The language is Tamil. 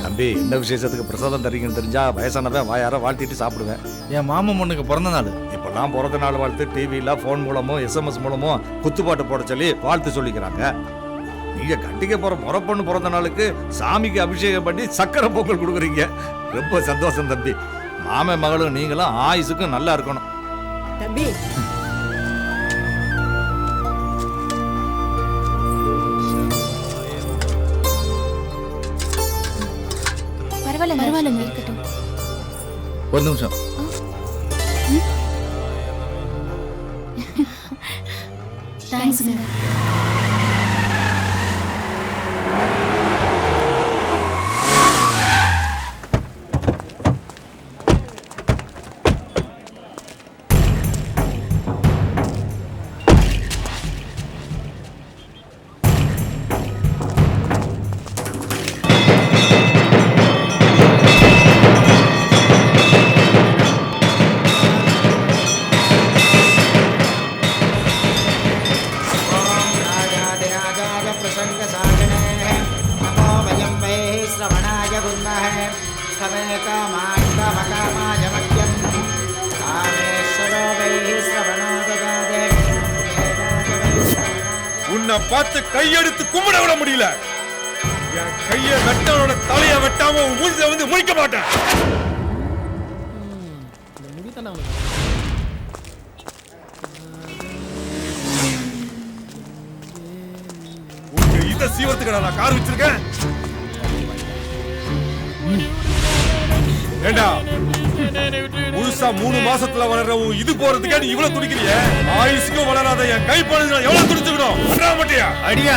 தம்பி, என்ன விசேஷத்துக்கு பிரசாதம் தரீங்கன்னு தெரிஞ்சா வயசானவன் வாயார வாழ்த்திட்டு சாப்பிடுவேன். என் மாமன் பொண்ணுக்கு பிறந்த நாள். இப்பெல்லாம் பிறந்த நாள் வாழ்த்து டிவியில போன் மூலமோ SMS மூலமோ குத்துப்பாட்டு போட சொல்லி வாழ்த்து சொல்லிக்கிறாங்க. நீங்க கட்டிக்க போற முறை பொண்ணு பிறந்த நாளுக்கு சாமிக்கு அபிஷேகம் பண்ணி சக்கரை பொங்கல் கொடுக்குறீங்க. ரொம்ப சந்தோஷம் தம்பி. மாமன் மகளும் நீங்களும் ஆயுசுக்கும் நல்லா இருக்கணும் தம்பி. பரவாயில்ல இருக்கட்டும். ஒரு நிமிஷம். தேங்க்ஸ்ங்க. உன்னை பார்த்து கையெடுத்து கும்பிட விட முடியல. என் கைய வெட்டவனோட தலைய வெட்டாம மூஞ்சில வந்து முடிக்க மாட்டேன். உங்க இத சீவரத்துக்கு நான் கார் வச்சிருக்கேன். ஏண்டா முழுசா 3 மாசத்துல வளர்ற இது போறதுக்கே நீ இவ்வளவு துடிக்கிறிய? ஆயுசுக்கும் வளராத என் கை பழுது எவ்வளவு துடிச்சுக்கணும்? மாட்டியா அடியா